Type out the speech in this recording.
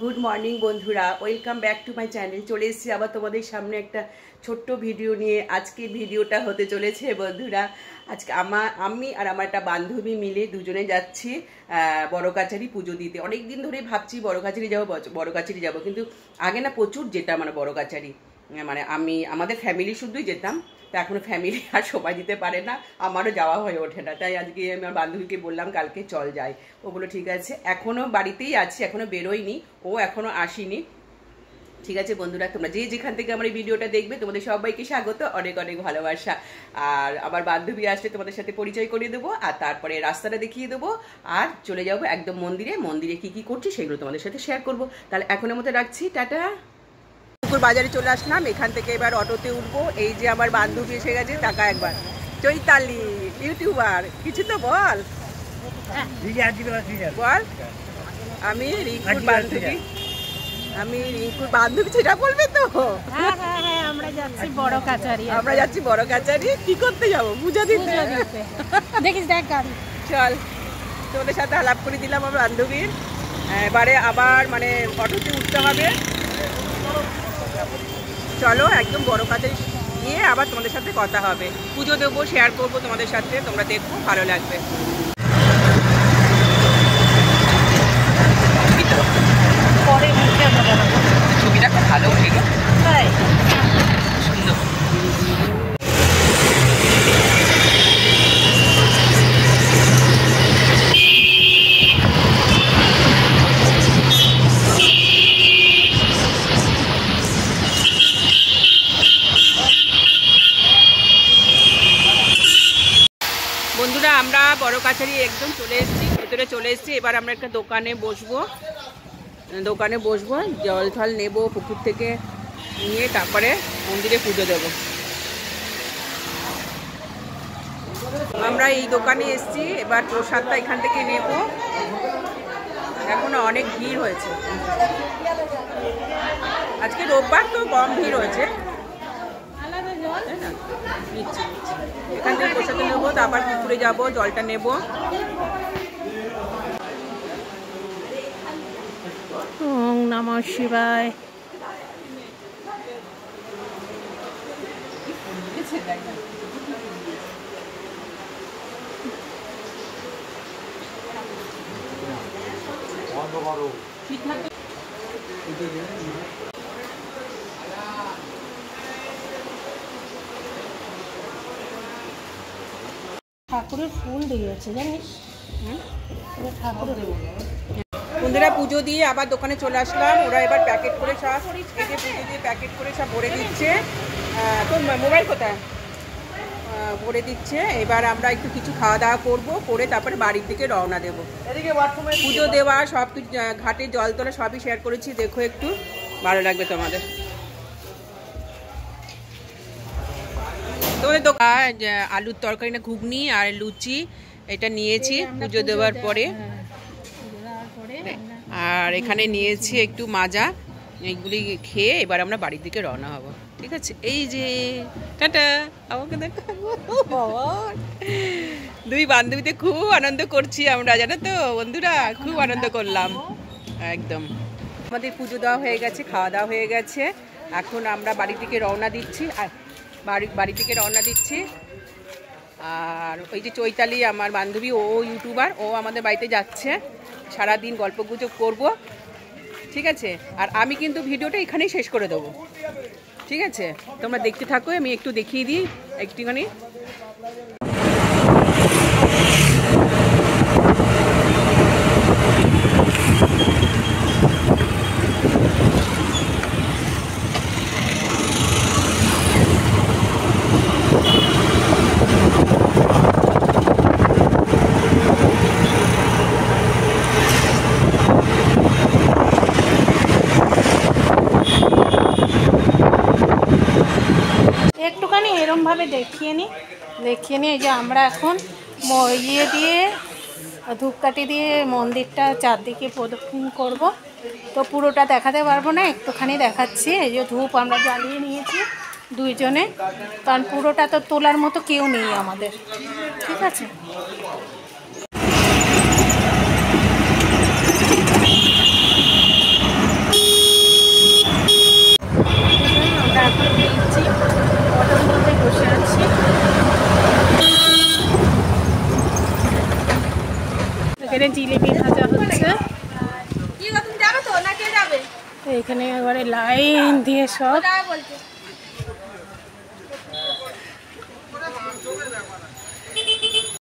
Good morning বন্ধুরা, welcome back to my channel. চলে এসেছি আবার তোমাদের সামনে একটা ছোট্ট ভিডিও নিয়ে। আজকে ভিডিওটা হতে চলেছে বন্ধুরা, আজকে আমি আর আমার একটা বান্ধবী মিলে দুজনে যাচ্ছি বড় কাছারি পুজো দিতে। অনেক দিন ধরে ভাবছি বড় কাছারি যাবো, কিন্তু আগে না প্রচুর যেতাম মানে বড় কাছারি, মানে আমাদের ফ্যামিলি শুধুই যেতাম। তা এখনো ফ্যামিলি আর সবাই দিতে পারে না, আমারও যাওয়া হয়ে ওঠে না। তাই আজকে আমি আমার বান্ধবীকে বললাম কালকে চল যাই। ও বললো ঠিক আছে। এখনও বাড়িতেই আছি, এখনও বেরোয়নি, ও এখনও আসেনি। ঠিক আছে বন্ধুরা, তোমরা যে যেখান থেকে আমার এই ভিডিওটা দেখবে তোমাদের সবাইকে স্বাগত, অনেক অনেক ভালোবাসা। আর আমার বান্ধবী আসলে তোমাদের সাথে পরিচয় করিয়ে দেবো, আর তারপরে রাস্তাটা দেখিয়ে দেবো, আর চলে যাবো একদম মন্দিরে কি কি করছি সেগুলো তোমাদের সাথে শেয়ার করবো। তাহলে এখনের মতো রাখছি, টাটা। বাজারে চলে আসলাম, এখান থেকে এবার অটোতে উঠবো। এই যে আমার বান্ধবী এসে গেছে, টাকা একবার। চৈতালি ইউটিউবার, কিছু তো বল। বল। আমি রিঙ্কুর বান্ধবী, সেটা বলবে তো। আমরা যাচ্ছি বড় কাছারি। কি করতে যাবো? পূজা দিতে। দেখিস দেখ গাড়ি। চল, তোদের সাথে আলাপ করে দিলাম আমার বান্ধবীর। এবারে আবার মানে অটোতে উঠতে হবে। চলো একদম বড় কাছারি গিয়ে আবার তোমাদের সাথে কথা হবে। পুজো দেবো, শেয়ার করবো তোমাদের সাথে, তোমরা দেখো, ভালো লাগবে। ছবিটা খুব ভালো উঠে গেছে, সুন্দর। বন্ধুরা, আমরা বড় কাছারি একদম ভেতরে চলে এসেছি। এবার আমরা একটা দোকানে বসবো, জল থল নেবো পুকুর থেকে নিয়ে, তারপরে মন্দিরে পুজো দেবো। আমরা এই দোকানে এসেছি, এবার প্রসাদটা এখান থেকে নেব। এখন অনেক ভিড় হয়েছে, আজকে রোববার তো কম ভিড় হয়েছে। এখান থেকে প্রসাদ নেবো, তারপর পুকুরে যাবো, জলটা নেব। ওম নমঃ শিবায়। ঠাকুরের ফুল দিয়েছে জানিস, ঠাকুরের। বন্ধুরা, পুজো দিয়ে আবার দোকানে চলে আসলাম। ওরা এবার প্যাকেট করে সব পুজো দিয়ে প্যাকেট করে সব ভরে দিচ্ছে। তো মোবাইল কোথায় ভরে দিচ্ছে। এবার আমরা একটু কিছু খাওয়া দাওয়া করবো, করে তারপরে বাড়ির দিকে রওনা দেবো। পুজো দেওয়া সব কিছু, ঘাটে জল তোলা সবই শেয়ার করেছি, দেখো একটু, ভালো লাগবে তোমাদের। তোমাদের দোকান আলুর তরকারি না ঘুগনি আর লুচি এটা নিয়েছি পুজো দেওয়ার পরে। আর এখানে নিয়েছি একটু মাজা, এইগুলি খেয়ে এবার আমরা বাড়ির দিকে রওনা হব। ঠিক আছে, এই যে টাটা। আমাকে দেখো, দুই বান্ধবীতে খুব আনন্দ করছি আমরা, জানো তো বন্ধুরা, খুব আনন্দ করলাম একদম। আমাদের পুজো দেওয়া হয়ে গেছে, খাওয়া দাওয়া হয়ে গেছে, এখন আমরা বাড়ি থেকে রওনা দিচ্ছি। বাড়ি থেকে রওনা দিচ্ছি। আর ওই যে চৈতালি আমার বান্ধবী, ও ইউটিউবার, ও আমাদের বাড়িতে যাচ্ছে, সারাদিন গল্পগুজব করব। ঠিক আছে, আর আমি কিন্তু ভিডিওটা এখানেই শেষ করে দেবো। ঠিক আছে, তোমরা দেখতে থাকো, আমি একটু দেখিয়ে দিই একটুখানি। একটুখানি এরমভাবে দেখিয়ে নিই। এই যে আমরা এখন ইয়ে দিয়ে ধূপকাঠি দিয়ে মন্দিরটা চারদিকে প্রদক্ষিণ করব। তো পুরোটা দেখাতে পারবো না, একটুখানি দেখাচ্ছি। এই যে ধূপ আমরা জ্বালিয়ে নিয়েছি দুইজনে, কারণ পুরোটা তো তোলার মতো কেউ নেই আমাদের। ঠিক আছে, এখানে জিলিপি ভাজা হচ্ছে। কি গো তুমি যাবে তো না কে যাবে? এখানে এবারে লাইন দিয়ে সব যাবে বলছে